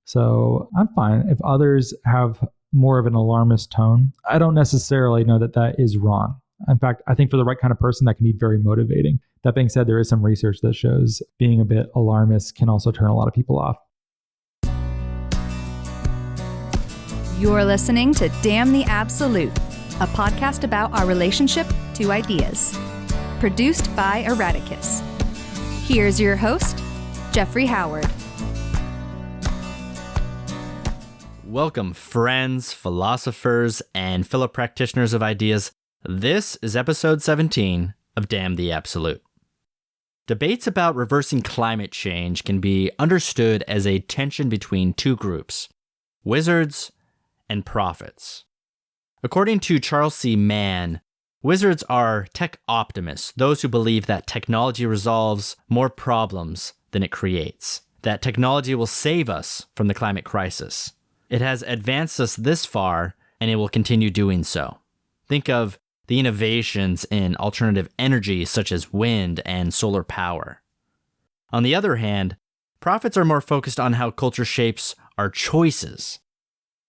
So I'm fine if others have more of an alarmist tone. I don't necessarily know that that is wrong. In fact, I think for the right kind of person, that can be very motivating. That being said, there is some research that shows being a bit alarmist can also turn a lot of people off. You're listening to Damn the Absolute, a podcast about our relationship to ideas. Produced by Erraticus. Here's your host, Jeffrey Howard. Welcome, friends, philosophers, and fellow practitioners of ideas. This is episode 17 of Damn the Absolute. Debates about reversing climate change can be understood as a tension between two groups, wizards and prophets. According to Charles C. Mann, wizards are tech-optimists, those who believe that technology resolves more problems than it creates, that technology will save us from the climate crisis. It has advanced us this far, and it will continue doing so. Think of the innovations in alternative energy such as wind and solar power. On the other hand, prophets are more focused on how culture shapes our choices.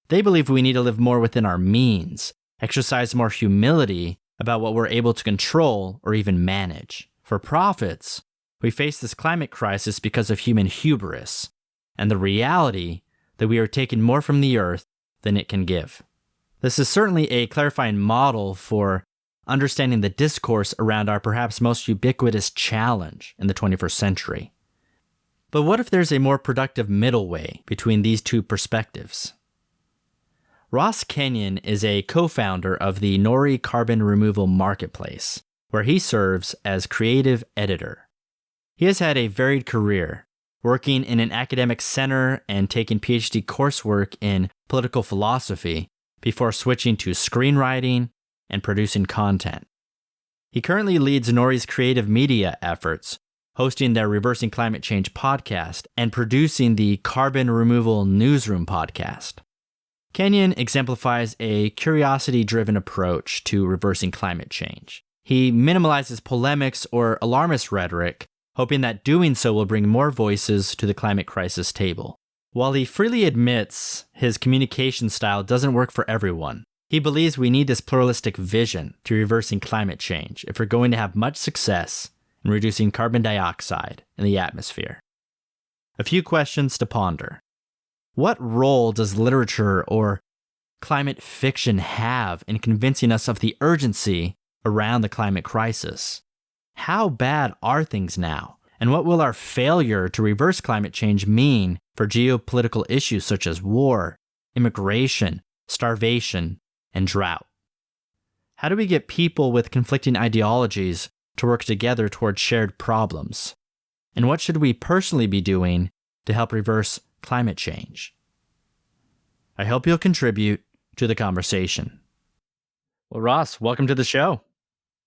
They believe we need to live more within our means, exercise more humility about what we're able to control or even manage. For prophets, we face this climate crisis because of human hubris and the reality that we are taking more from the earth than it can give. This is certainly a clarifying model for understanding the discourse around our perhaps most ubiquitous challenge in the 21st century. But what if there's a more productive middle way between these two perspectives? Ross Kenyon is a co-founder of the Nori Carbon Removal Marketplace, where he serves as creative editor. He has had a varied career, working in an academic center and taking PhD coursework in political philosophy before switching to screenwriting and producing content. He currently leads Nori's creative media efforts, hosting their Reversing Climate Change podcast and producing the Carbon Removal Newsroom podcast. Kenyon exemplifies a curiosity-driven approach to reversing climate change. He minimalizes polemics or alarmist rhetoric, hoping that doing so will bring more voices to the climate crisis table. While he freely admits his communication style doesn't work for everyone, he believes we need this pluralistic vision to reversing climate change if we're going to have much success in reducing carbon dioxide in the atmosphere. A few questions to ponder. What role does literature or climate fiction have in convincing us of the urgency around the climate crisis? How bad are things now? And what will our failure to reverse climate change mean for geopolitical issues such as war, immigration, starvation, and drought? How do we get people with conflicting ideologies to work together toward shared problems? And what should we personally be doing to help reverse climate change? I hope you'll contribute to the conversation. Well, Ross, welcome to the show.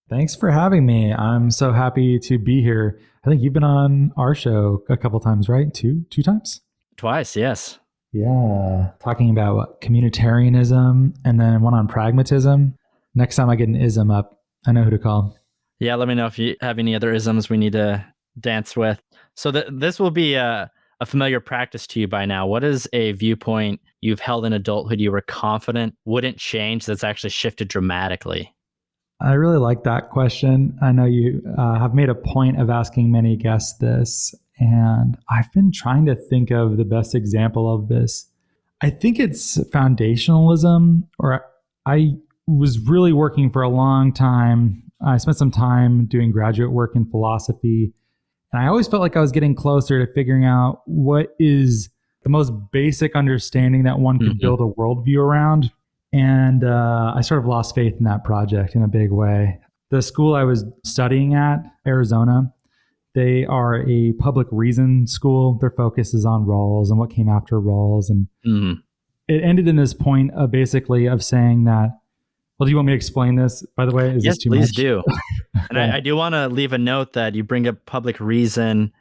Thanks for having me. I'm so happy to be here. I think you've been on our show a couple times, right? Two times? Twice, yes. Yeah. Talking about communitarianism and then one on pragmatism. Next time I get an ism up, I know who to call. Yeah, let me know if you have any other isms we need to dance with. So this will be a familiar practice to you by now. What is a viewpoint you've held in adulthood you were confident wouldn't change that's actually shifted dramatically? I really like that question. I know you have made a point of asking many guests this, and I've been trying to think of the best example of this. I think it's foundationalism, or I was really working for a long time. I spent some time doing graduate work in philosophy, and I always felt like I was getting closer to figuring out what is the most basic understanding that one could build a worldview around. And I sort of lost faith in that project in a big way. The school I was studying at, Arizona, they are a public reason school. Their focus is on Rawls and what came after Rawls. And it ended in this point of basically of saying that, well, do you want me to explain this, by the way? Is yes, this too please much? do. And I do want to leave a note that you bring up public reason.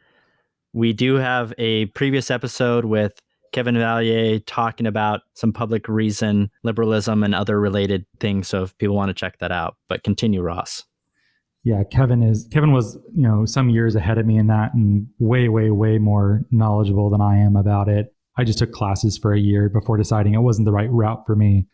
We do have a previous episode with Kevin Vallier talking about some public reason, liberalism, and other related things. So if people want to check that out, but continue, Ross. Yeah, Kevin was, some years ahead of me in that and way, way, way more knowledgeable than I am about it. I just took classes for a year before deciding it wasn't the right route for me.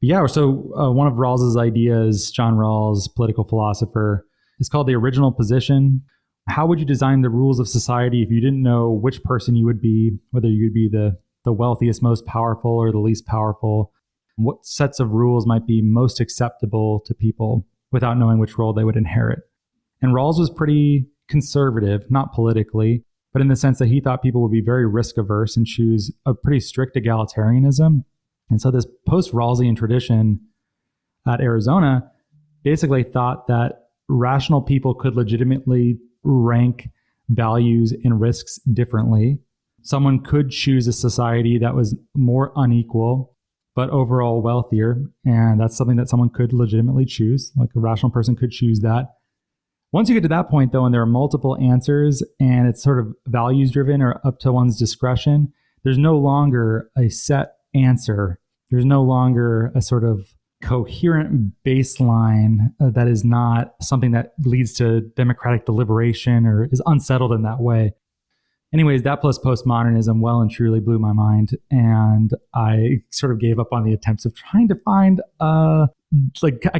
But yeah, so one of Rawls's ideas, John Rawls, political philosopher, is called the original position. How would you design the rules of society if you didn't know which person you would be, whether you'd be the wealthiest, most powerful, or the least powerful? What sets of rules might be most acceptable to people without knowing which role they would inherit? And Rawls was pretty conservative, not politically, but in the sense that he thought people would be very risk averse and choose a pretty strict egalitarianism. And so this post-Rawlsian tradition at Arizona basically thought that rational people could legitimately rank values and risks differently. Someone could choose a society that was more unequal, but overall wealthier. And that's something that someone could legitimately choose. Like a rational person could choose that. Once you get to that point, though, and there are multiple answers and it's sort of values driven or up to one's discretion, there's no longer a set answer. There's no longer a sort of coherent baseline that is not something that leads to democratic deliberation or is unsettled in that way. Anyways, that plus postmodernism well and truly blew my mind. And I sort of gave up on the attempts of trying to find, I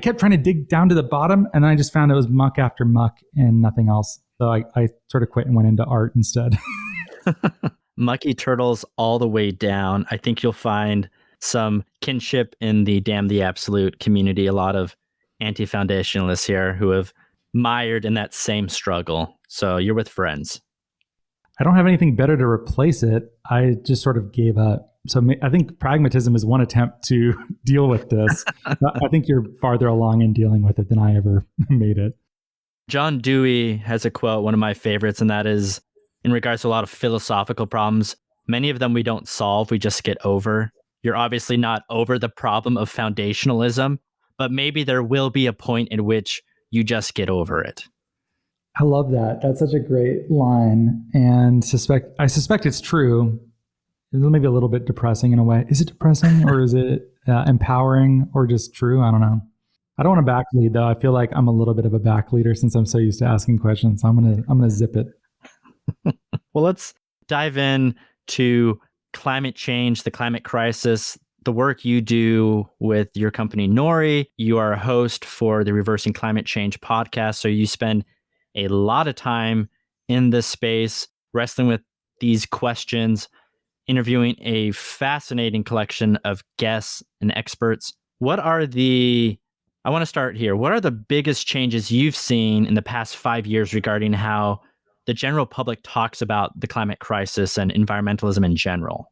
kept trying to dig down to the bottom, and then I just found it was muck after muck and nothing else. So I sort of quit and went into art instead. Mucky turtles all the way down. I think you'll find some kinship in the Damn the Absolute community. A lot of anti-foundationalists here who have mired in that same struggle. So you're with friends. I don't have anything better to replace it. I just sort of gave up. So I think pragmatism is one attempt to deal with this. I think you're farther along in dealing with it than I ever made it. John Dewey has a quote, one of my favorites, and that is in regards to a lot of philosophical problems. Many of them we don't solve, we just get over. You're obviously not over the problem of foundationalism, but maybe there will be a point in which you just get over it. I love that. That's such a great line. And I suspect it's true. It's maybe a little bit depressing in a way. Is it depressing or is it empowering or just true? I don't know. I don't want to backlead though. I feel like I'm a little bit of a backleader since I'm so used to asking questions. So I'm gonna zip it. Well, let's dive in to climate change, the climate crisis, the work you do with your company Nori. You are a host for the Reversing Climate Change podcast. So you spend a lot of time in this space, wrestling with these questions, interviewing a fascinating collection of guests and experts. I want to start here. What are the biggest changes you've seen in the past 5 years regarding how the general public talks about the climate crisis and environmentalism in general?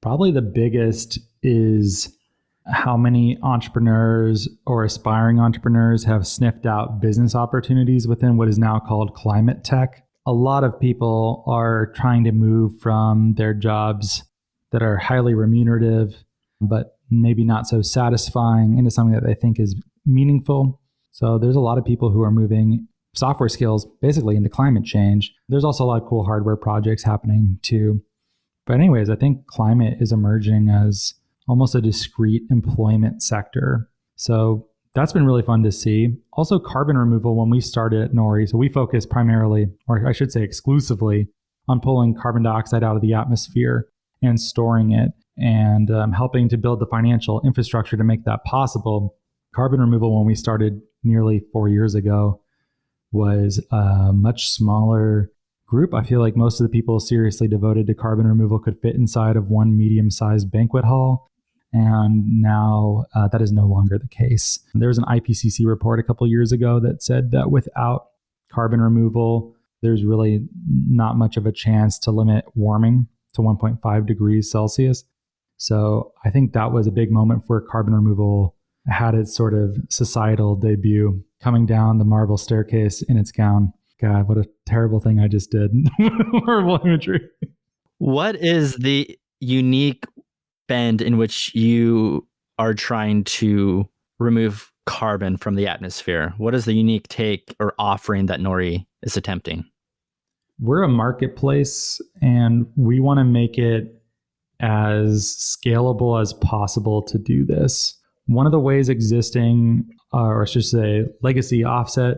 Probably the biggest is how many entrepreneurs or aspiring entrepreneurs have sniffed out business opportunities within what is now called climate tech. A lot of people are trying to move from their jobs that are highly remunerative, but maybe not so satisfying, into something that they think is meaningful. So there's a lot of people who are moving software skills basically into climate change. There's also a lot of cool hardware projects happening too. But anyways, I think climate is emerging as almost a discrete employment sector. So that's been really fun to see. Also carbon removal when we started at Nori. So we focus primarily, or I should say exclusively, on pulling carbon dioxide out of the atmosphere and storing it and helping to build the financial infrastructure to make that possible. Carbon removal when we started nearly 4 years ago was a much smaller group. I feel like most of the people seriously devoted to carbon removal could fit inside of one medium-sized banquet hall. And now that is no longer the case. There was an IPCC report a couple years ago that said that without carbon removal, there's really not much of a chance to limit warming to 1.5 degrees Celsius. So I think that was a big moment where carbon removal had its sort of societal debut, coming down the marble staircase in its gown. God, what a terrible thing I just did. Horrible imagery. What is the unique bend in which you are trying to remove carbon from the atmosphere? What is the unique take or offering that Nori is attempting? We're a marketplace and we want to make it as scalable as possible to do this. One of the ways existing, or I should say legacy offset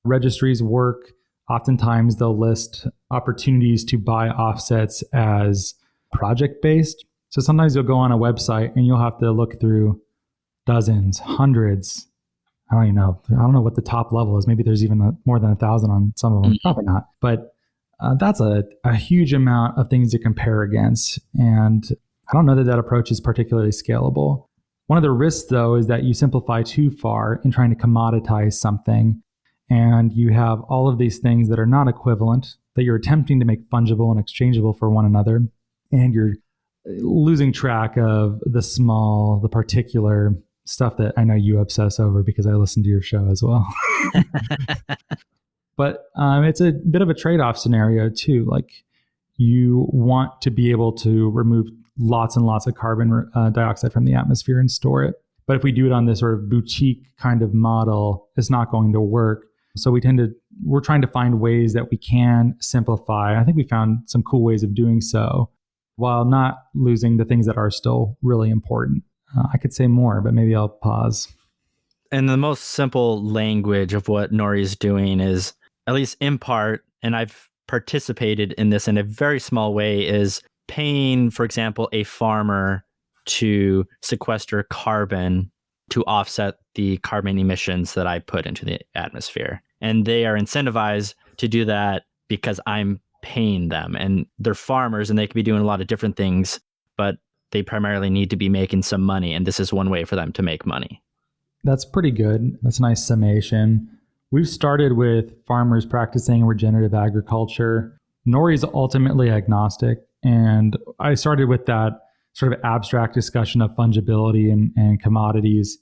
registries work, oftentimes they'll list opportunities to buy offsets as project-based. So sometimes you'll go on a website and you'll have to look through dozens, hundreds. I don't even know. I don't know what the top level is. Maybe there's even more than 1,000 on some of them. Probably not. But that's a huge amount of things to compare against. And I don't know that approach is particularly scalable. One of the risks, though, is that you simplify too far in trying to commoditize something. And you have all of these things that are not equivalent, that you're attempting to make fungible and exchangeable for one another. And you're losing track of the particular stuff that I know you obsess over because I listen to your show as well. But it's a bit of a trade-off scenario too. Like you want to be able to remove lots and lots of carbon dioxide from the atmosphere and store it. But if we do it on this sort of boutique kind of model, it's not going to work. So we're trying to find ways that we can simplify. I think we found some cool ways of doing so while not losing the things that are still really important. I could say more, but maybe I'll pause. And the most simple language of what Nori is doing is, at least in part, and I've participated in this in a very small way, is paying, for example, a farmer to sequester carbon to offset the carbon emissions that I put into the atmosphere. And they are incentivized to do that because I'm paying them. And they're farmers and they could be doing a lot of different things, but they primarily need to be making some money. And this is one way for them to make money. That's pretty good. That's a nice summation. We've started with farmers practicing regenerative agriculture. Nori's ultimately agnostic. And I started with that sort of abstract discussion of fungibility and commodities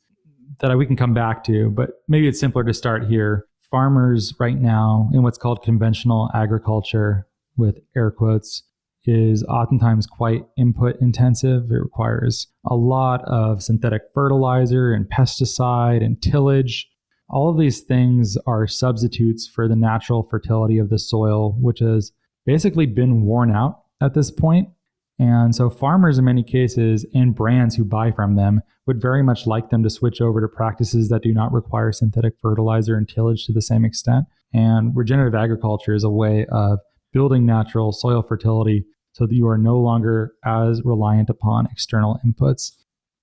that we can come back to, but maybe it's simpler to start here. Farmers right now in what's called conventional agriculture, with air quotes, is oftentimes quite input intensive. It requires a lot of synthetic fertilizer and pesticide and tillage. All of these things are substitutes for the natural fertility of the soil, which has basically been worn out at this point. And so farmers in many cases and brands who buy from them would very much like them to switch over to practices that do not require synthetic fertilizer and tillage to the same extent. And regenerative agriculture is a way of building natural soil fertility so that you are no longer as reliant upon external inputs.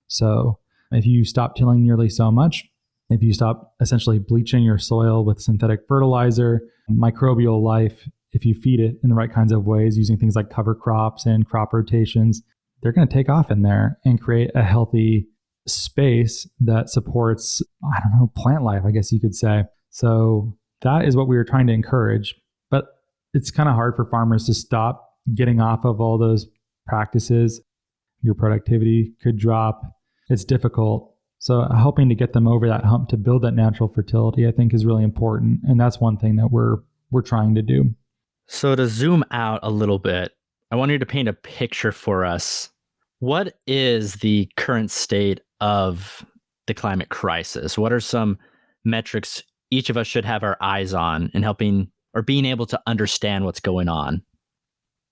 So if you stop tilling nearly so much, if you stop essentially bleaching your soil with synthetic fertilizer, microbial life, if you feed it in the right kinds of ways, using things like cover crops and crop rotations, they're going to take off in there and create a healthy space that supports, plant life, I guess you could say. So that is what we were trying to encourage. But it's kind of hard for farmers to stop getting off of all those practices. Your productivity could drop. It's difficult. So helping to get them over that hump to build that natural fertility, I think, is really important. And that's one thing that we're trying to do. So to zoom out a little bit, I want you to paint a picture for us. What is the current state of the climate crisis? What are some metrics each of us should have our eyes on in helping or being able to understand what's going on?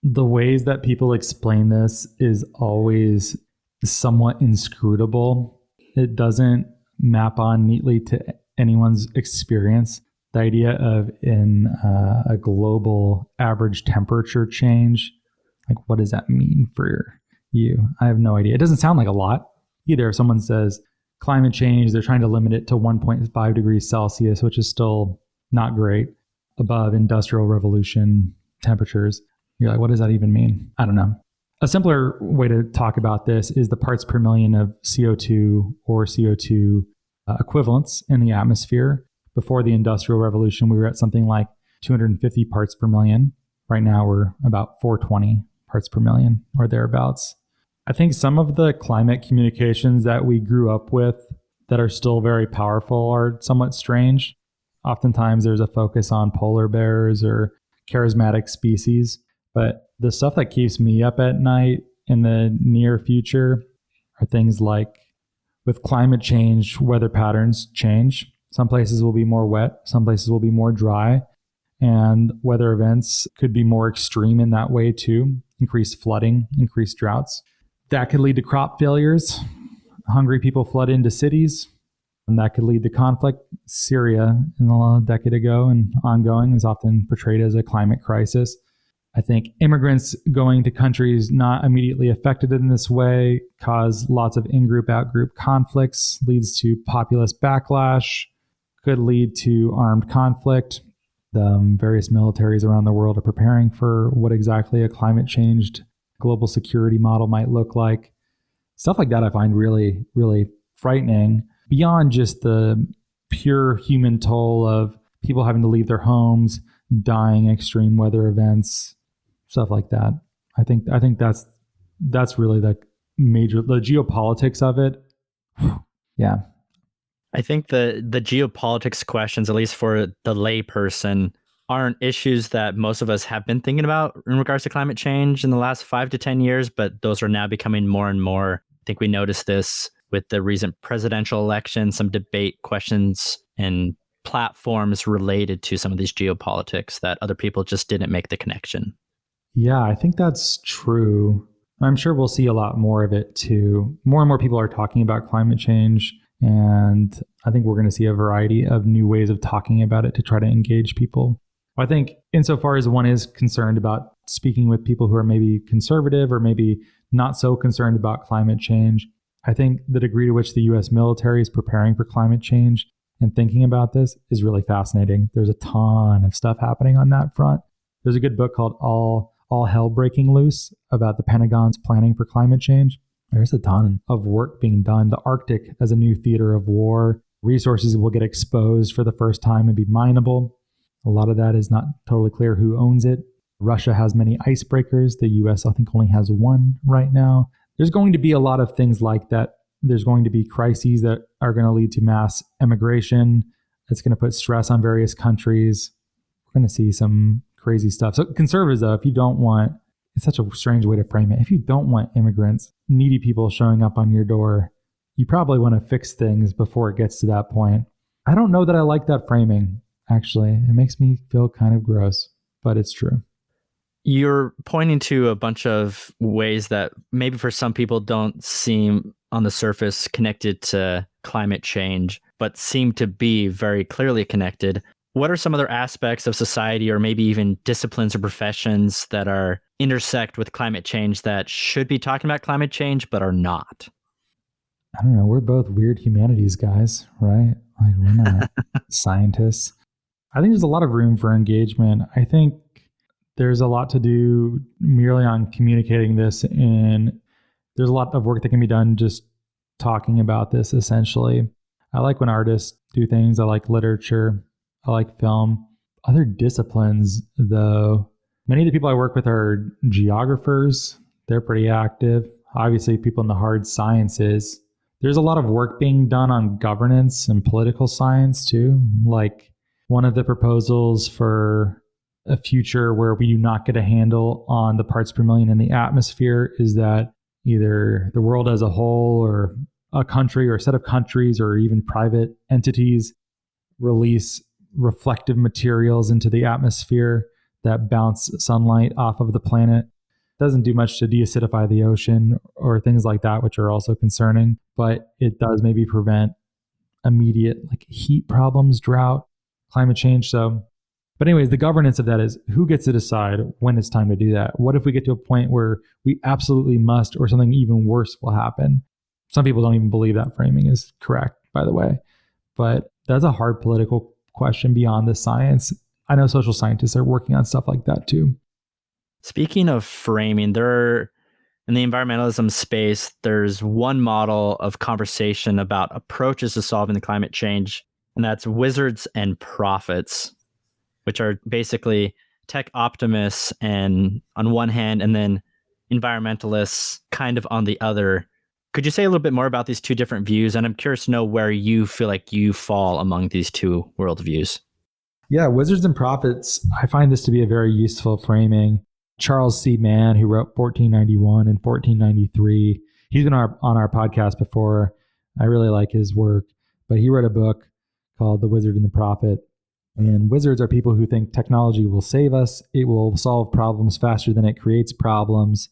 The ways that people explain this is always somewhat inscrutable. It doesn't map on neatly to anyone's experience. The idea of in a global average temperature change, like what does that mean for you? I have no idea. It doesn't sound like a lot either. If someone says climate change, they're trying to limit it to 1.5 degrees Celsius, which is still not great, above industrial revolution temperatures. You're like, what does that even mean? I don't know. A simpler way to talk about this is the parts per million of CO2 or CO2 equivalents in the atmosphere. Before the Industrial Revolution, we were at something like 250 parts per million. Right now, we're about 420 parts per million or thereabouts. I think some of the climate communications that we grew up with that are still very powerful are somewhat strange. Oftentimes, there's a focus on polar bears or charismatic species. But the stuff that keeps me up at night in the near future are things like, with climate change, weather patterns change. Some places will be more wet, some places will be more dry, and weather events could be more extreme in that way too. Increased flooding, increased droughts. That could lead to crop failures. Hungry people flood into cities, and that could lead to conflict. Syria, a decade ago and ongoing, is often portrayed as a climate crisis. I think immigrants going to countries not immediately affected in this way cause lots of in-group, out-group conflicts, leads to populist backlash, could lead to armed conflict. The various militaries around the world are preparing for what exactly a climate-changed global security model might look like. Stuff like that I find really, really frightening, beyond just the pure human toll of people having to leave their homes, dying in extreme weather events, stuff like that. I think that's really the geopolitics of it. Yeah. I think the geopolitics questions, at least for the layperson, aren't issues that most of us have been thinking about in regards to climate change in the last 5 to 10 years, but those are now becoming more and more. I think we noticed this with the recent presidential election, some debate questions and platforms related to some of these geopolitics that other people just didn't make the connection. Yeah, I think that's true. I'm sure we'll see a lot more of it too. More and more people are talking about climate change, and I think we're going to see a variety of new ways of talking about it to try to engage people. I think insofar as one is concerned about speaking with people who are maybe conservative or maybe not so concerned about climate change, I think the degree to which the US military is preparing for climate change and thinking about this is really fascinating. There's a ton of stuff happening on that front. There's a good book called All Hell Breaking Loose about the Pentagon's planning for climate change. There's a ton of work being done. The Arctic as a new theater of war. Resources will get exposed for the first time and be mineable. A lot of that is not totally clear who owns it. Russia has many icebreakers. The US, I think, only has one right now. There's going to be a lot of things like that. There's going to be crises that are going to lead to mass immigration. It's going to put stress on various countries. We're going to see some crazy stuff. So conservatives, though, if you don't want, it's such a strange way to frame it. If you don't want immigrants, needy people showing up on your door, you probably want to fix things before it gets to that point. I don't know that I like that framing, actually. It makes me feel kind of gross, but it's true. You're pointing to a bunch of ways that maybe for some people don't seem on the surface connected to climate change, but seem to be very clearly connected. What are some other aspects of society or maybe even disciplines or professions that are intersect with climate change that should be talking about climate change but are not? I don't know. We're both weird humanities guys, right? Like, we're not scientists. I think there's a lot of room for engagement. I think there's a lot to do merely on communicating this, and there's a lot of work that can be done just talking about this, essentially. I like when artists do things. I like literature. I like film. Other disciplines, though, many of the people I work with are geographers. They're pretty active. Obviously, people in the hard sciences. There's a lot of work being done on governance and political science, too. Like one of the proposals for a future where we do not get a handle on the parts per million in the atmosphere is that either the world as a whole or a country or a set of countries or even private entities release reflective materials into the atmosphere that bounce sunlight off of the planet. Doesn't do much to deacidify the ocean or things like that, which are also concerning, but it does maybe prevent immediate like heat problems, drought, climate change. But anyways, the governance of that is who gets to decide when it's time to do that? What if we get to a point where we absolutely must, or something even worse will happen? Some people don't even believe that framing is correct, by the way. But that's a hard political question beyond the science. I know social scientists are working on stuff like that too. Speaking of framing, in the environmentalism space, there's one model of conversation about approaches to solving the climate change, and that's wizards and prophets, which are basically tech optimists and on one hand, and then environmentalists kind of on the other. Could you say a little bit more about these two different views? And I'm curious to know where you feel like you fall among these two worldviews. Yeah, wizards and prophets, I find this to be a very useful framing. Charles C. Mann, who wrote 1491 and 1493, he's been on our podcast before. I really like his work, but he wrote a book called The Wizard and the Prophet. And wizards are people who think technology will save us. It will solve problems faster than it creates problems.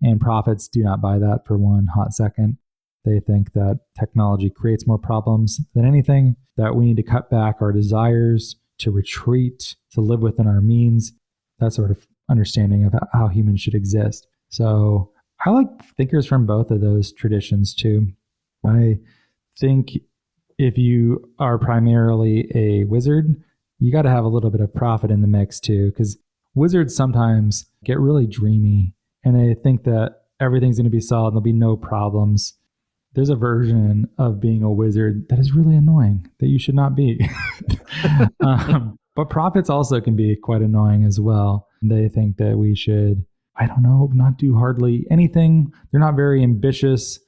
And prophets do not buy that for one hot second. They think that technology creates more problems than anything, that we need to cut back our desires, to retreat, to live within our means. That sort of understanding of how humans should exist. So I like thinkers from both of those traditions too. I think if you are primarily a wizard, you got to have a little bit of prophet in the mix too, because wizards sometimes get really dreamy and they think that everything's going to be solid and there'll be no problems. There's a version of being a wizard that is really annoying that you should not be. But prophets also can be quite annoying as well. They think that we should, I don't know, not do hardly anything. They're not very ambitious.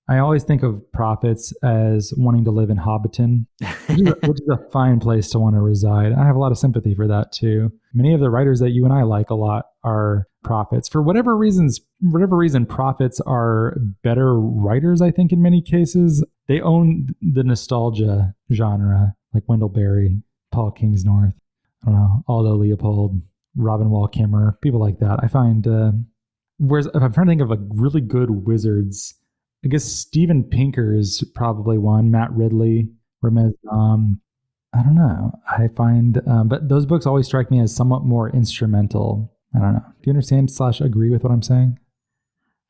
I always think of prophets as wanting to live in Hobbiton, which is a fine place to want to reside. I have a lot of sympathy for that too. Many of the writers that you and I like a lot are prophets. For whatever reason, prophets are better writers, I think, in many cases. They own the nostalgia genre, like Wendell Berry, Paul Kingsnorth, I don't know, Aldo Leopold, Robin Wall Kimmerer, people like that. I find, whereas if I'm trying to think of a really good wizards, I guess Steven Pinker is probably one. Matt Ridley, Ramez. I don't know. I find, but those books always strike me as somewhat more instrumental. I don't know. Do you understand / agree with what I'm saying?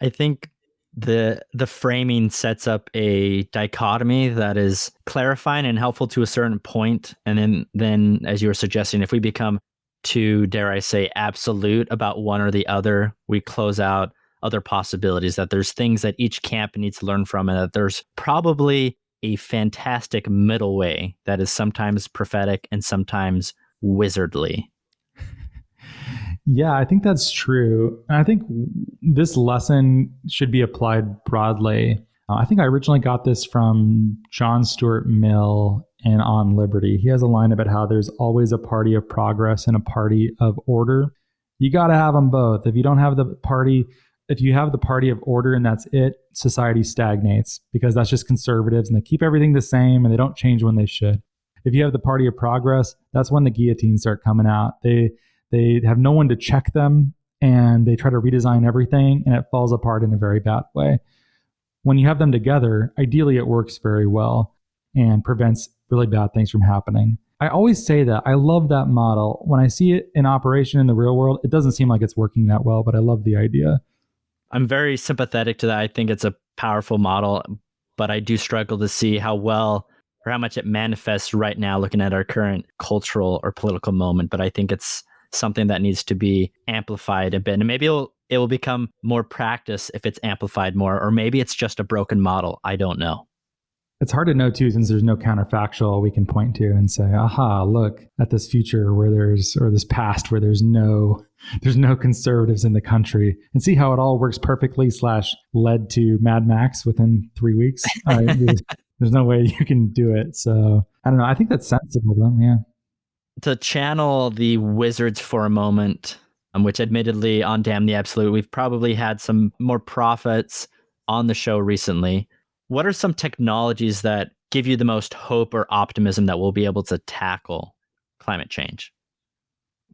I think the framing sets up a dichotomy that is clarifying and helpful to a certain point. And then as you were suggesting, if we become too, dare I say, absolute about one or the other, we close out other possibilities, that there's things that each camp needs to learn from, and that there's probably a fantastic middle way that is sometimes prophetic and sometimes wizardly. Yeah, I think that's true. And I think this lesson should be applied broadly. I think I originally got this from John Stuart Mill in On Liberty. He has a line about how there's always a party of progress and a party of order. You got to have them both. If you have the party of order and that's it, society stagnates, because that's just conservatives and they keep everything the same and they don't change when they should. If you have the party of progress, that's when the guillotines start coming out. They have no one to check them and they try to redesign everything and it falls apart in a very bad way. When you have them together, ideally it works very well and prevents really bad things from happening. I always say that. I love that model. When I see it in operation in the real world, it doesn't seem like it's working that well, but I love the idea. I'm very sympathetic to that. I think it's a powerful model, but I do struggle to see how well or how much it manifests right now looking at our current cultural or political moment. But I think it's something that needs to be amplified a bit. And maybe it will become more practice if it's amplified more, or maybe it's just a broken model. I don't know. It's hard to know too, since there's no counterfactual we can point to and say, aha, look at this future or this past where there's no conservatives in the country, and see how it all works perfectly / led to Mad Max within 3 weeks. There's no way you can do it. So I don't know. I think that's sensible though. Yeah. To channel the wizards for a moment, which admittedly on Damn the Absolute, we've probably had some more prophets on the show recently. What are some technologies that give you the most hope or optimism that we'll be able to tackle climate change?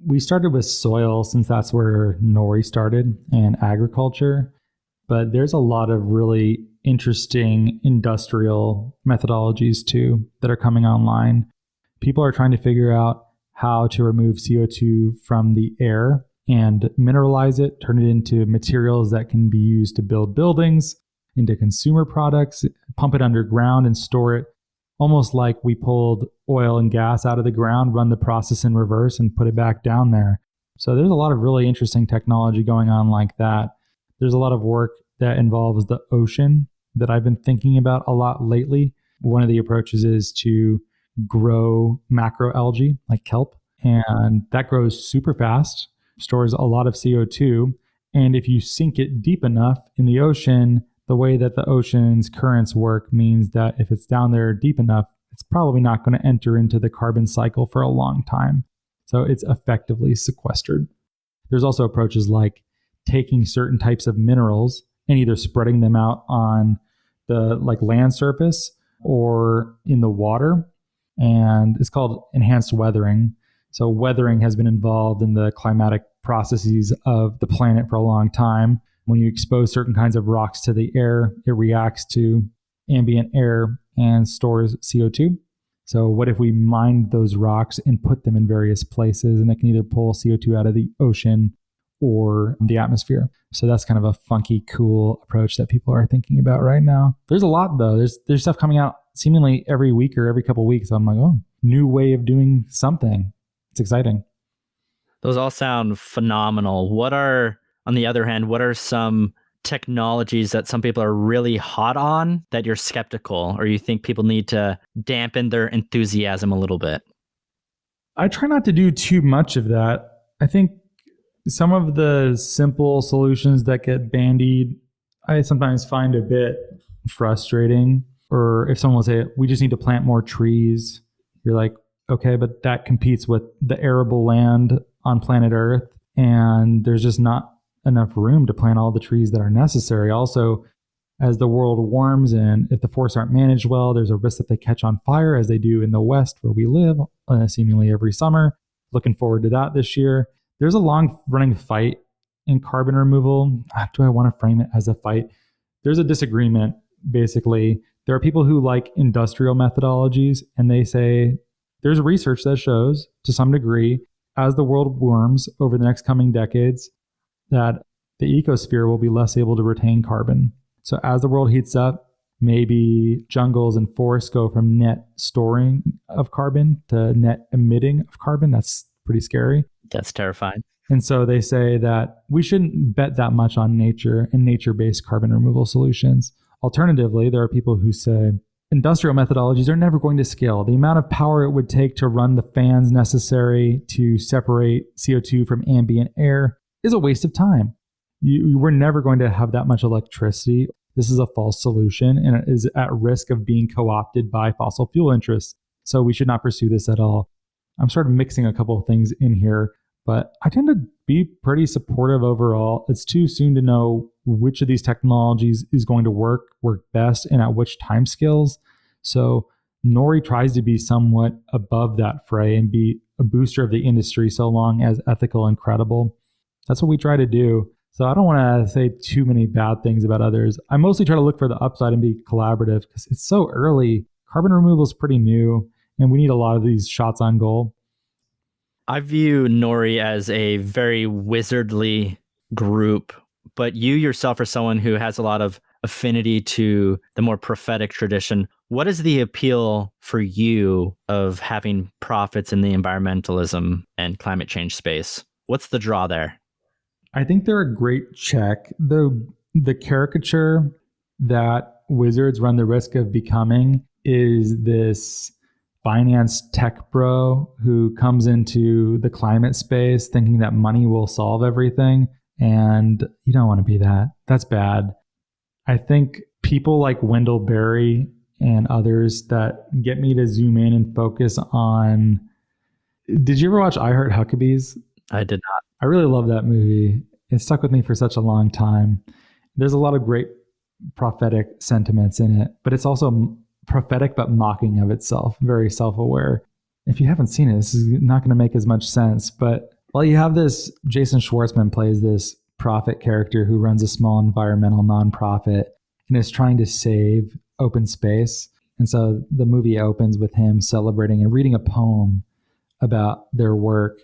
We started with soil since that's where Nori started, and agriculture, but there's a lot of really interesting industrial methodologies too that are coming online. People are trying to figure out how to remove CO2 from the air and mineralize it, turn it into materials that can be used to build buildings, into consumer products, pump it underground and store it, almost like we pulled oil and gas out of the ground, run the process in reverse and put it back down there. So there's a lot of really interesting technology going on like that. There's a lot of work that involves the ocean that I've been thinking about a lot lately. One of the approaches is to grow macroalgae like kelp, and that grows super fast, stores a lot of CO2. And if you sink it deep enough in the ocean, the way that the ocean's currents work means that if it's down there deep enough, it's probably not going to enter into the carbon cycle for a long time. So it's effectively sequestered. There's also approaches like taking certain types of minerals and either spreading them out on the land surface or in the water. And it's called enhanced weathering. So weathering has been involved in the climatic processes of the planet for a long time. When you expose certain kinds of rocks to the air, it reacts to ambient air and stores CO2. So what if we mined those rocks and put them in various places, and it can either pull CO2 out of the ocean or the atmosphere. So that's kind of a funky, cool approach that people are thinking about right now. There's a lot though. There's stuff coming out seemingly every week or every couple of weeks. I'm like, oh, new way of doing something. It's exciting. Those all sound phenomenal. On the other hand, what are some technologies that some people are really hot on that you're skeptical, or you think people need to dampen their enthusiasm a little bit? I try not to do too much of that. I think some of the simple solutions that get bandied, I sometimes find a bit frustrating. Or if someone will say, we just need to plant more trees, you're like, okay, but that competes with the arable land on planet Earth, and there's just not enough room to plant all the trees that are necessary. Also, as the world warms and if the forests aren't managed well, there's a risk that they catch on fire, as they do in the West where we live seemingly every summer. Looking forward to that this year. There's a long running fight in carbon removal. Do I want to frame it as a fight? There's a disagreement, basically. There are people who like industrial methodologies, and they say there's research that shows to some degree, as the world warms over the next coming decades, that the ecosphere will be less able to retain carbon. So as the world heats up, maybe jungles and forests go from net storing of carbon to net emitting of carbon. That's pretty scary. That's terrifying. And so they say that we shouldn't bet that much on nature and nature-based carbon removal solutions. Alternatively, there are people who say industrial methodologies are never going to scale. The amount of power it would take to run the fans necessary to separate CO2 from ambient air is a waste of time. We're never going to have that much electricity. This is a false solution, and it is at risk of being co-opted by fossil fuel interests. So we should not pursue this at all. I'm sort of mixing a couple of things in here, but I tend to be pretty supportive overall. It's too soon to know which of these technologies is going to work best and at which timescales. So Nori tries to be somewhat above that fray and be a booster of the industry so long as ethical and credible. That's what we try to do. So I don't want to say too many bad things about others. I mostly try to look for the upside and be collaborative because it's so early. Carbon removal is pretty new, and we need a lot of these shots on goal. I view Nori as a very wizardly group, but you yourself are someone who has a lot of affinity to the more prophetic tradition. What is the appeal for you of having prophets in the environmentalism and climate change space? What's the draw there? I think they're a great check. The caricature that wizards run the risk of becoming is this finance tech bro who comes into the climate space thinking that money will solve everything. And you don't want to be that. That's bad. I think people like Wendell Berry and others that get me to zoom in and focus on... Did you ever watch I Heart Huckabees? I did not. I really love that movie. It stuck with me for such a long time. There's a lot of great prophetic sentiments in it, but it's also prophetic but mocking of itself, very self-aware. If you haven't seen it, this is not going to make as much sense. But you have this, Jason Schwartzman plays this prophet character who runs a small environmental nonprofit and is trying to save open space. And so the movie opens with him celebrating and reading a poem about their work.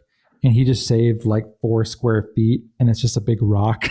And he just saved like 4 square feet, and it's just a big rock.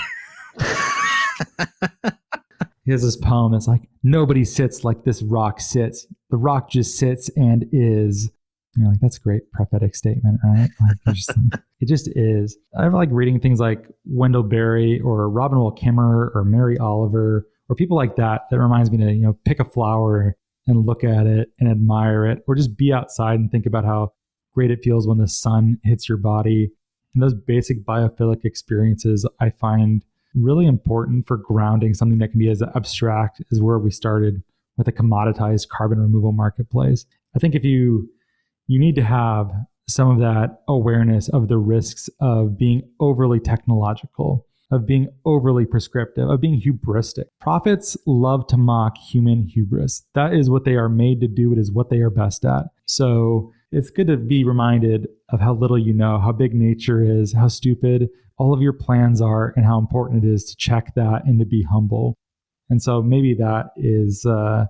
He has this poem that's like, nobody sits like this rock sits. The rock just sits and is. And you're like, that's a great prophetic statement, right? It just is. I like reading things like Wendell Berry or Robin Wall Kimmerer or Mary Oliver or people like that. That reminds me to, pick a flower and look at it and admire it, or just be outside and think about how great it feels when the sun hits your body. And those basic biophilic experiences I find really important for grounding something that can be as abstract as where we started with a commoditized carbon removal marketplace. I think if you need to have some of that awareness of the risks of being overly technological, of being overly prescriptive, of being hubristic. Prophets love to mock human hubris. That is what they are made to do. It is what they are best at. So it's good to be reminded of how little you know, how big nature is, how stupid all of your plans are, and how important it is to check that and to be humble. And so maybe that's a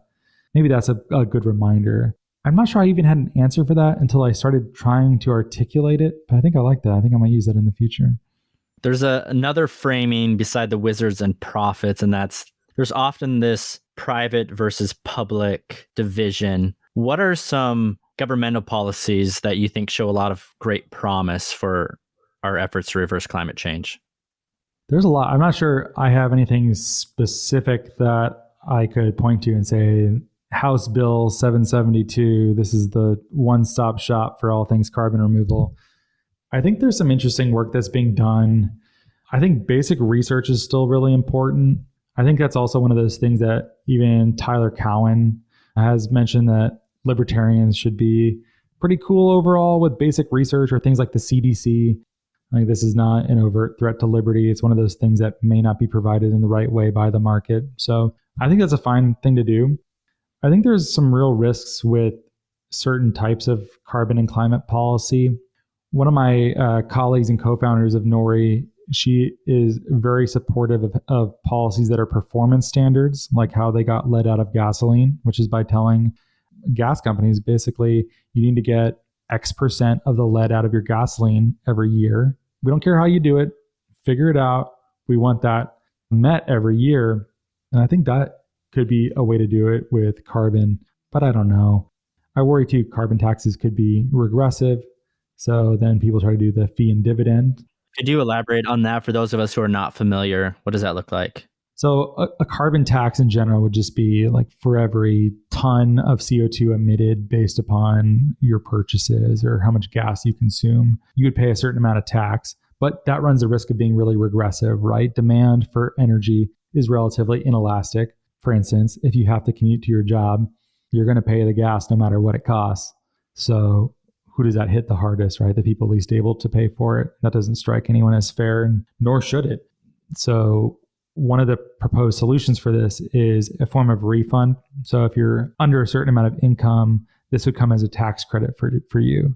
good reminder. I'm not sure I even had an answer for that until I started trying to articulate it, but I think I like that. I think I might use that in the future. There's another framing beside the wizards and prophets, and that's there's often this private versus public division. What are some governmental policies that you think show a lot of great promise for our efforts to reverse climate change? There's a lot. I'm not sure I have anything specific that I could point to and say, House Bill 772, this is the one-stop shop for all things carbon removal. I think there's some interesting work that's being done. I think basic research is still really important. I think that's also one of those things that even Tyler Cowen has mentioned, that libertarians should be pretty cool overall with basic research, or things like the CDC. Like, this is not an overt threat to liberty. It's one of those things that may not be provided in the right way by the market. So I think that's a fine thing to do. I think there's some real risks with certain types of carbon and climate policy. One of my colleagues and co-founders of Nori, she is very supportive of policies that are performance standards, like how they got lead out of gasoline, which is by telling gas companies, basically, you need to get X% of the lead out of your gasoline every year. We don't care how you do it. Figure it out. We want that met every year. And I think that could be a way to do it with carbon, but I don't know. I worry too, carbon taxes could be regressive. So then people try to do the fee and dividend. Could you elaborate on that for those of us who are not familiar? What does that look like? So a carbon tax in general would just be like for every ton of CO2 emitted based upon your purchases or how much gas you consume, you would pay a certain amount of tax. But that runs the risk of being really regressive, right? Demand for energy is relatively inelastic. For instance, if you have to commute to your job, you're going to pay the gas no matter what it costs. So who does that hit the hardest, right? The people least able to pay for it. That doesn't strike anyone as fair, and nor should it. So one of the proposed solutions for this is a form of refund. So if you're under a certain amount of income, this would come as a tax credit for you.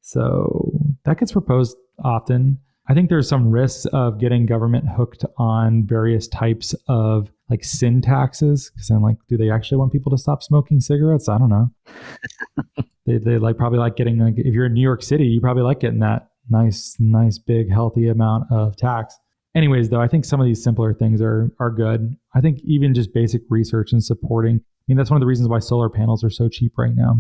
So that gets proposed often. I think there's some risks of getting government hooked on various types of like sin taxes, because I'm like, do they actually want people to stop smoking cigarettes? I don't know. they like probably like getting, like, if you're in New York City, you probably like getting that nice big healthy amount of tax. Anyways, though, I think some of these simpler things are good. I think even just basic research and supporting, I mean, that's one of the reasons why solar panels are so cheap right now.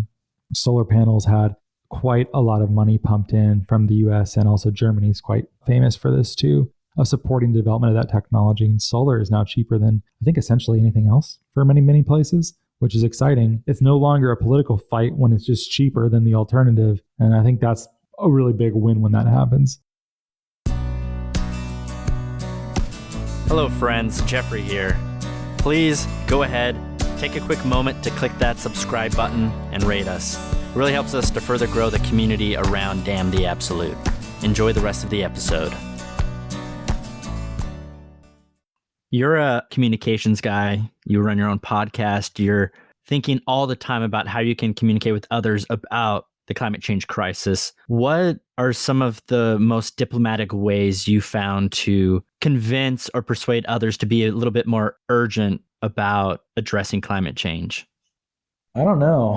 Solar panels had quite a lot of money pumped in from the US, and also Germany is quite famous for this too, of supporting the development of that technology. And solar is now cheaper than, I think, essentially anything else for many places, which is exciting. It's no longer a political fight when it's just cheaper than the alternative. And I think that's a really big win when that happens. Hello friends, Jeffrey here. Please go ahead, take a quick moment to click that subscribe button and rate us. It really helps us to further grow the community around Damn the Absolute. Enjoy the rest of the episode. You're a communications guy. You run your own podcast. You're thinking all the time about how you can communicate with others about the climate change crisis. What are some of the most diplomatic ways you found to convince or persuade others to be a little bit more urgent about addressing climate change? I don't know.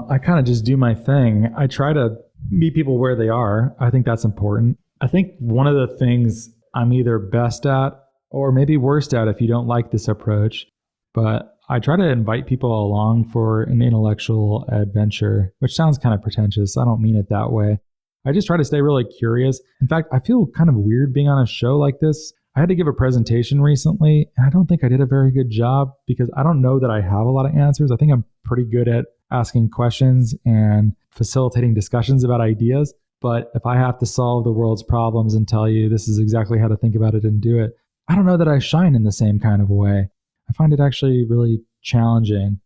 I kind of just do my thing. I try to meet people where they are. I think that's important. I think one of the things I'm either best at or maybe worst at, if you don't like this approach, but I try to invite people along for an intellectual adventure, which sounds kind of pretentious. I don't mean it that way. I just try to stay really curious. In fact, I feel kind of weird being on a show like this. I had to give a presentation recently, and I don't think I did a very good job because I don't know that I have a lot of answers. I think I'm pretty good at asking questions and facilitating discussions about ideas. But if I have to solve the world's problems and tell you this is exactly how to think about it and do it, I don't know that I shine in the same kind of way. I find it actually really challenging.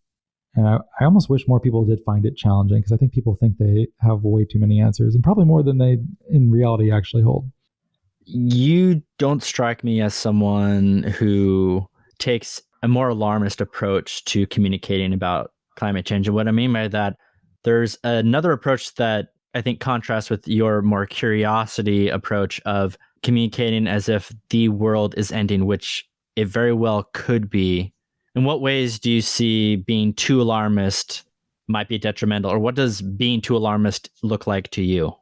And I almost wish more people did find it challenging, because I think people think they have way too many answers, and probably more than they in reality actually hold. You don't strike me as someone who takes a more alarmist approach to communicating about climate change. And what I mean by that, there's another approach that I think contrasts with your more curiosity approach of communicating as if the world is ending, which it very well could be. In what ways do you see being too alarmist might be detrimental, or what does being too alarmist look like to you?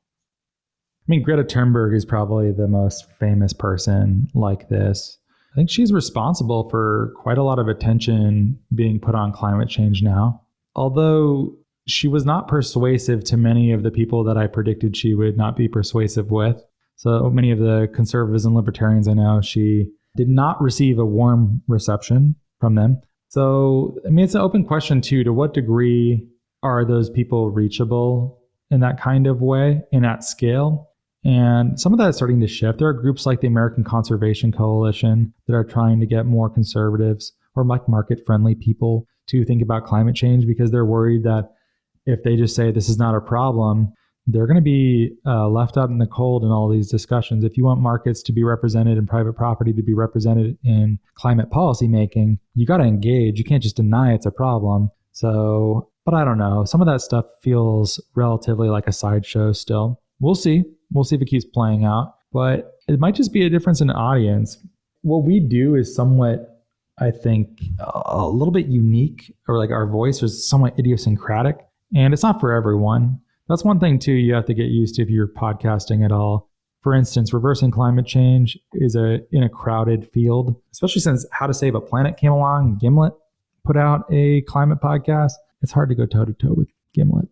I mean, Greta Thunberg is probably the most famous person like this. I think she's responsible for quite a lot of attention being put on climate change now. Although she was not persuasive to many of the people that I predicted she would not be persuasive with. So many of the conservatives and libertarians I know, she did not receive a warm reception from them. So, I mean, it's an open question too, to what degree are those people reachable in that kind of way and at scale? And some of that is starting to shift. There are groups like the American Conservation Coalition that are trying to get more conservatives or like market-friendly people to think about climate change because they're worried that if they just say this is not a problem, they're going to be left out in the cold in all these discussions. If you want markets to be represented and private property to be represented in climate policy making, you got to engage. You can't just deny it's a problem. So, but I don't know. Some of that stuff feels relatively like a sideshow still. We'll see. We'll see if it keeps playing out. But it might just be a difference in audience. What we do is somewhat, I think, a little bit unique, or like our voice is somewhat idiosyncratic. And it's not for everyone. That's one thing, too, you have to get used to if you're podcasting at all. For instance, reversing climate change is in a crowded field, especially since How to Save a Planet came along and Gimlet put out a climate podcast. It's hard to go toe-to-toe with Gimlet.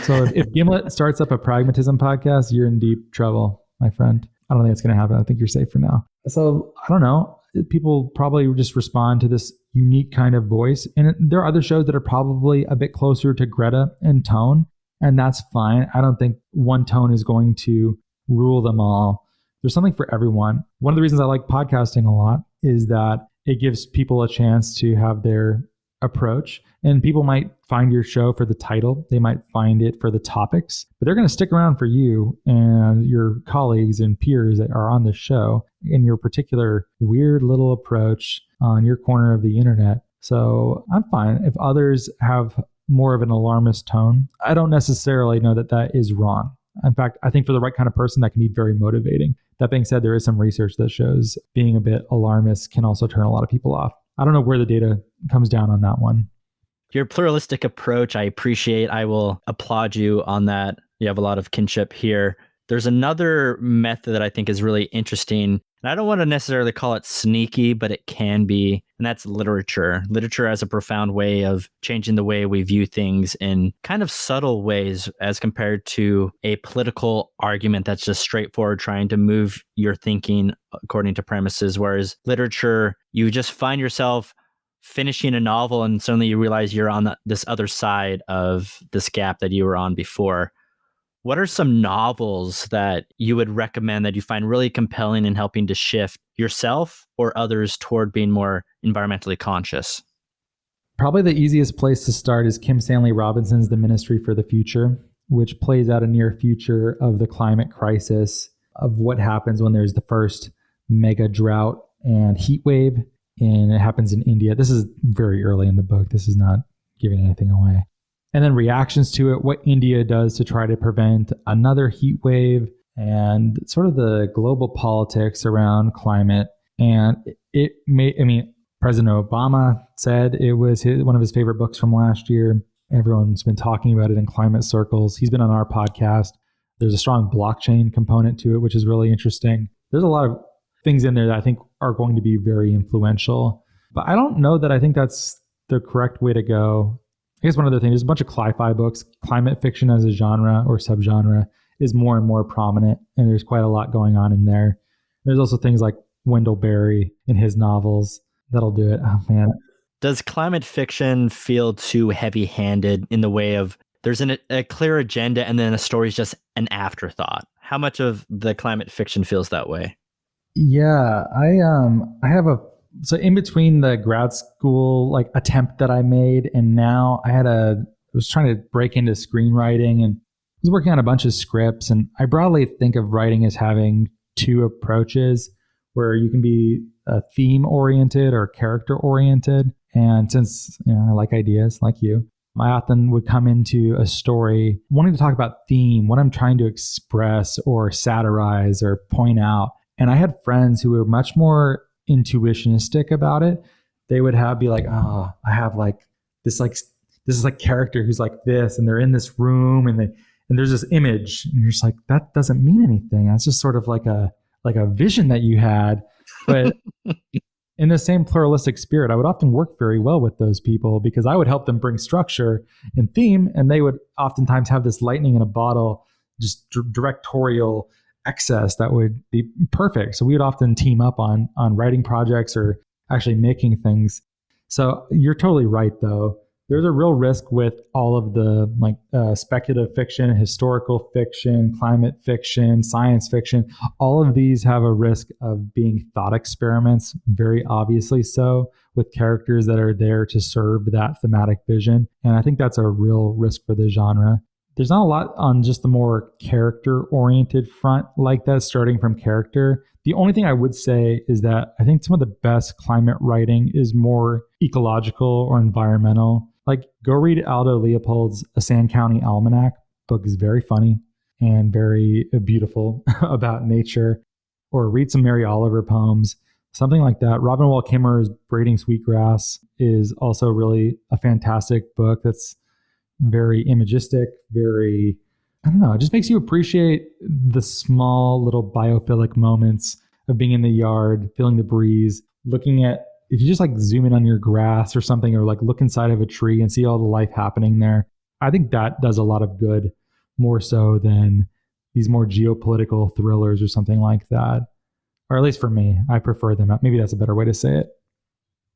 So if Gimlet starts up a pragmatism podcast, you're in deep trouble, my friend. I don't think it's going to happen. I think you're safe for now. So I don't know. People probably just respond to this unique kind of voice. And there are other shows that are probably a bit closer to Greta in tone, and that's fine. I don't think one tone is going to rule them all. There's something for everyone. One of the reasons I like podcasting a lot is that it gives people a chance to have their approach. And people might find your show for the title. They might find it for the topics, but they're going to stick around for you and your colleagues and peers that are on the show in your particular weird little approach on your corner of the internet. So I'm fine if others have more of an alarmist tone. I don't necessarily know that that is wrong. In fact, I think for the right kind of person, that can be very motivating. That being said, there is some research that shows being a bit alarmist can also turn a lot of people off. I don't know where the data comes down on that one. Your pluralistic approach, I appreciate. I will applaud you on that. You have a lot of kinship here. There's another method that I think is really interesting. And I don't want to necessarily call it sneaky, but it can be. And that's literature. Literature has a profound way of changing the way we view things in kind of subtle ways as compared to a political argument that's just straightforward, trying to move your thinking according to premises. Whereas literature, you just find yourself finishing a novel and suddenly you realize you're on this other side of this gap that you were on before. What are some novels that you would recommend that you find really compelling in helping to shift yourself or others toward being more environmentally conscious? Probably the easiest place to start is Kim Stanley Robinson's The Ministry for the Future, which plays out a near future of the climate crisis, of what happens when there's the first mega drought and heat wave, and it happens in India. This is very early in the book. This is not giving anything away. And then reactions to it, what India does to try to prevent another heat wave, and sort of the global politics around climate. And President Obama said it was one of his favorite books from last year. Everyone's been talking about it in climate circles. He's been on our podcast. There's a strong blockchain component to it, which is really interesting. There's a lot of things in there that I think are going to be very influential. But I don't know that I think that's the correct way to go. I guess one other thing, there's a bunch of cli-fi books. Climate fiction as a genre or subgenre is more and more prominent, and there's quite a lot going on in there. There's also things like Wendell Berry in his novels that'll do it. Oh, man. Does climate fiction feel too heavy-handed in the way of there's a clear agenda and then a story is just an afterthought? How much of the climate fiction feels that way? Yeah, I have so in between the grad school attempt that I made and now I was trying to break into screenwriting and was working on a bunch of scripts, and I broadly think of writing as having two approaches where you can be theme oriented or character oriented. And since I like ideas like you, I often would come into a story wanting to talk about theme, what I'm trying to express or satirize or point out. And I had friends who were much more intuitionistic about it. They would be like, I have this is character who's like this, and they're in this room, and and there's this image, and you're just like, that doesn't mean anything. That's just sort of like a vision that you had. But in the same pluralistic spirit, I would often work very well with those people because I would help them bring structure and theme, and they would oftentimes have this lightning in a bottle, just directorial excess that would be perfect. So we would often team up on writing projects or actually making things. So you're totally right, though. There's a real risk with all of the speculative fiction, historical fiction, climate fiction, science fiction. All of these have a risk of being thought experiments, very obviously so, with characters that are there to serve that thematic vision. And I think that's a real risk for the genre. There's not a lot on just the more character-oriented front like that, starting from character. The only thing I would say is that I think some of the best climate writing is more ecological or environmental. Like, go read Aldo Leopold's A Sand County Almanac. Book is very funny and very beautiful about nature. Or read some Mary Oliver poems, something like that. Robin Wall Kimmerer's Braiding Sweetgrass is also really a fantastic book that's very imagistic, very, I don't know, it just makes you appreciate the small little biophilic moments of being in the yard, feeling the breeze, looking at, if you just like zoom in on your grass or something, or like look inside of a tree and see all the life happening there. I think that does a lot of good, more so than these more geopolitical thrillers or something like that. Or at least for me, I prefer them. Maybe that's a better way to say it.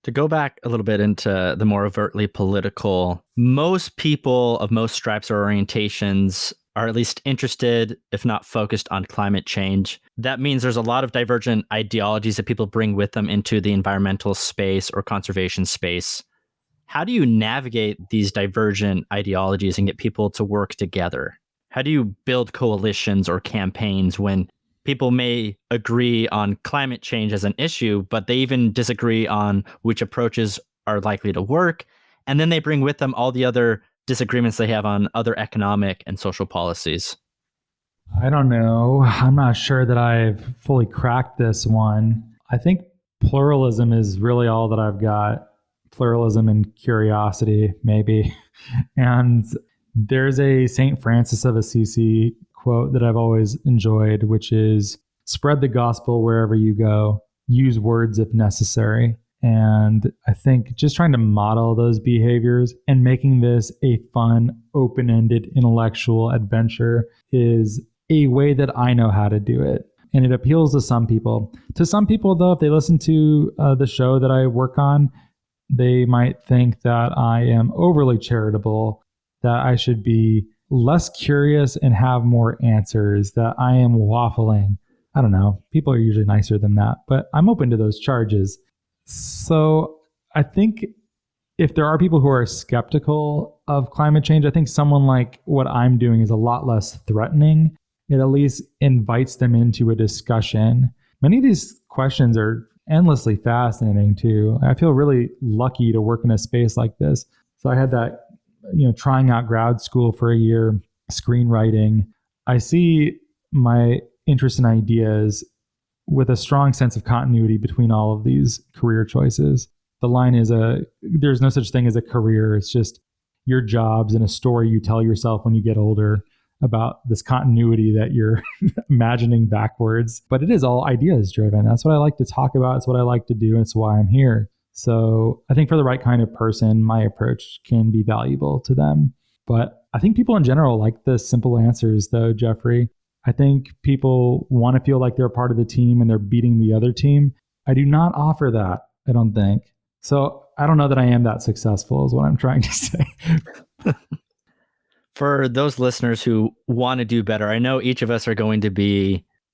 To go back a little bit into the more overtly political, most people of most stripes or orientations are at least interested, if not focused, on climate change. That means there's a lot of divergent ideologies that people bring with them into the environmental space or conservation space. How do you navigate these divergent ideologies and get people to work together? How do you build coalitions or campaigns when people may agree on climate change as an issue, but they even disagree on which approaches are likely to work? And then they bring with them all the other disagreements they have on other economic and social policies. I don't know. I'm not sure that I've fully cracked this one. I think pluralism is really all that I've got. Pluralism and curiosity, maybe. And there's a St. Francis of Assisi quote that I've always enjoyed, which is, spread the gospel wherever you go, use words if necessary. And I think just trying to model those behaviors and making this a fun, open-ended intellectual adventure is a way that I know how to do it. And it appeals to some people. To some people, though, if they listen to the show that I work on, they might think that I am overly charitable, that I should be less curious and have more answers, that I am waffling. I don't know. People are usually nicer than that, but I'm open to those charges. So I think if there are people who are skeptical of climate change, I think someone like what I'm doing is a lot less threatening. It at least invites them into a discussion. Many of these questions are endlessly fascinating too. I feel really lucky to work in a space like this. So I had that, trying out grad school for a year, screenwriting. I see my interest in ideas with a strong sense of continuity between all of these career choices. The line is there's no such thing as a career. It's just your jobs and a story you tell yourself when you get older about this continuity that you're imagining backwards. But it is all ideas driven. That's what I like to talk about. It's what I like to do. And it's why I'm here. So I think for the right kind of person, my approach can be valuable to them. But I think people in general like the simple answers though, Jeffrey. I think people want to feel like they're a part of the team and they're beating the other team. I do not offer that, I don't think. So I don't know that I am that successful is what I'm trying to say. For those listeners who want to do better, I know each of us are going to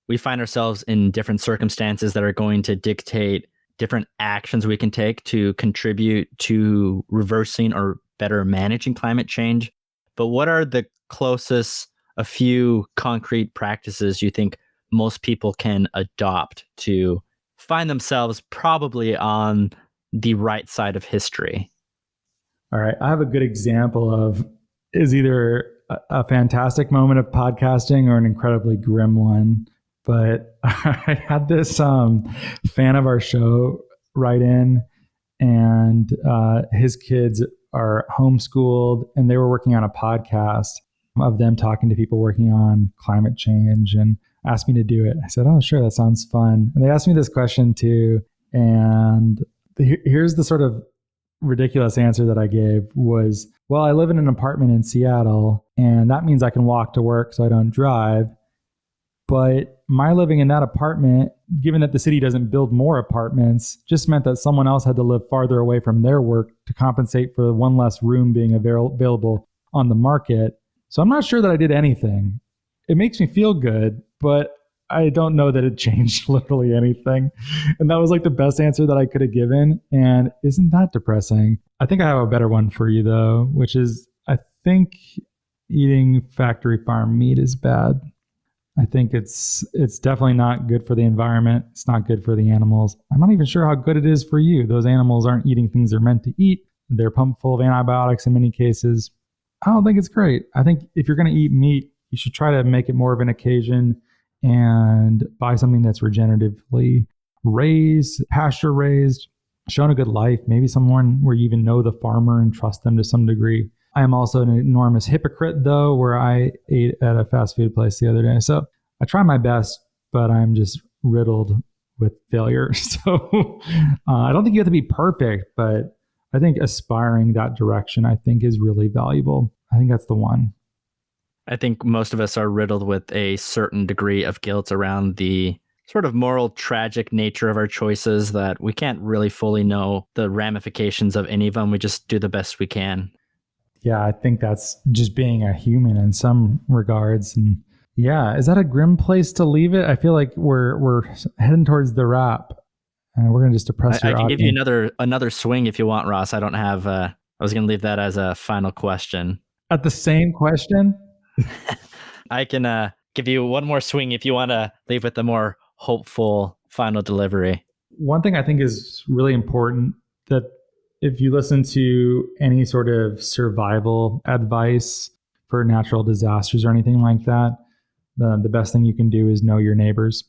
we find ourselves in different circumstances that are going to dictate different actions we can take to contribute to reversing or better managing climate change. But what are the closest, a few concrete practices you think most people can adopt to find themselves probably on the right side of history? All right. I have a good example of is either a fantastic moment of podcasting or an incredibly grim one. But I had this fan of our show write in, and his kids are homeschooled, and they were working on a podcast. of them talking to people working on climate change and asked me to do it. I said, oh, sure, that sounds fun. And they asked me this question too. And here's the sort of ridiculous answer that I gave was, well, I live in an apartment in Seattle, and that means I can walk to work so I don't drive. But my living in that apartment, given that the city doesn't build more apartments, just meant that someone else had to live farther away from their work to compensate for one less room being available on the market. So I'm not sure that I did anything. It makes me feel good, but I don't know that it changed literally anything. And that was like the best answer that I could have given. And isn't that depressing? I think I have a better one for you though, which is I think eating factory farm meat is bad. I think it's definitely not good for the environment. It's not good for the animals. I'm not even sure how good it is for you. Those animals aren't eating things they're meant to eat. They're pumped full of antibiotics in many cases. I don't think it's great. I think if you're going to eat meat, you should try to make it more of an occasion and buy something that's regeneratively raised, pasture raised, shown a good life, maybe someone where you even know the farmer and trust them to some degree. I am also an enormous hypocrite, though, where I ate at a fast food place the other day. So I try my best, but I'm just riddled with failure. So I don't think you have to be perfect, but I think aspiring that direction, I think, is really valuable. I think that's the one. I think most of us are riddled with a certain degree of guilt around the sort of moral, tragic nature of our choices that we can't really fully know the ramifications of any of them. We just do the best we can. Yeah, I think that's just being a human in some regards. And yeah, is that a grim place to leave it? I feel like we're heading towards the wrap, and we're going to just depress your I can audience. give you another swing if you want, Ross. I don't have. I was going to leave that as a final question. At the same question? I can give you one more swing if you want to leave with a more hopeful final delivery. One thing I think is really important, that if you listen to any sort of survival advice for natural disasters or anything like that, the best thing you can do is know your neighbors.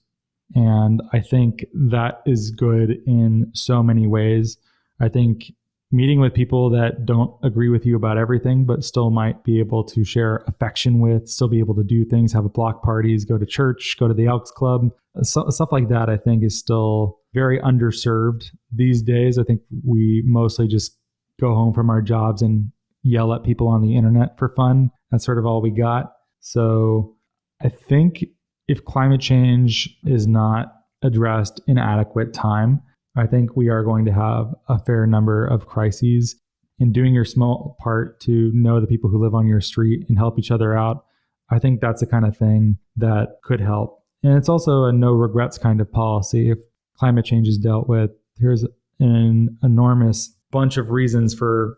And I think that is good in so many ways. I think meeting with people that don't agree with you about everything, but still might be able to share affection with, still be able to do things, have block parties, go to church, go to the Elks Club, stuff like that, I think is still very underserved these days. I think we mostly just go home from our jobs and yell at people on the internet for fun. That's sort of all we got. So I think if climate change is not addressed in adequate time, I think we are going to have a fair number of crises. And doing your small part to know the people who live on your street and help each other out, I think that's the kind of thing that could help. And it's also a no regrets kind of policy. If climate change is dealt with, here's an enormous bunch of reasons for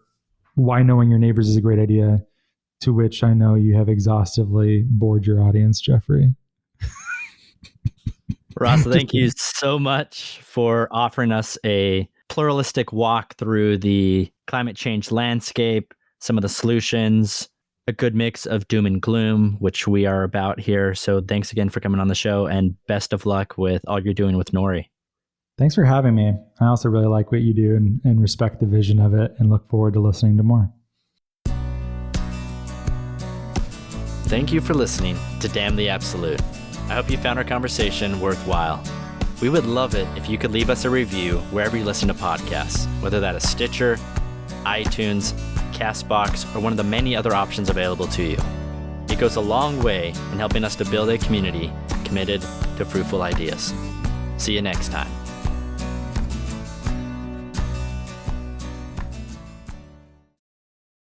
why knowing your neighbors is a great idea, to which I know you have exhaustively bored your audience, Jeffrey. Ross, thank you so much for offering us a pluralistic walk through the climate change landscape, some of the solutions, a good mix of doom and gloom, which we are about here. So thanks again for coming on the show, and best of luck with all you're doing with Nori. Thanks for having me. I also really like what you do and respect the vision of it, and look forward to listening to more. Thank you for listening to Damn the Absolute. I hope you found our conversation worthwhile. We would love it if you could leave us a review wherever you listen to podcasts, whether that is Stitcher, iTunes, CastBox, or one of the many other options available to you. It goes a long way in helping us to build a community committed to fruitful ideas. See you next time.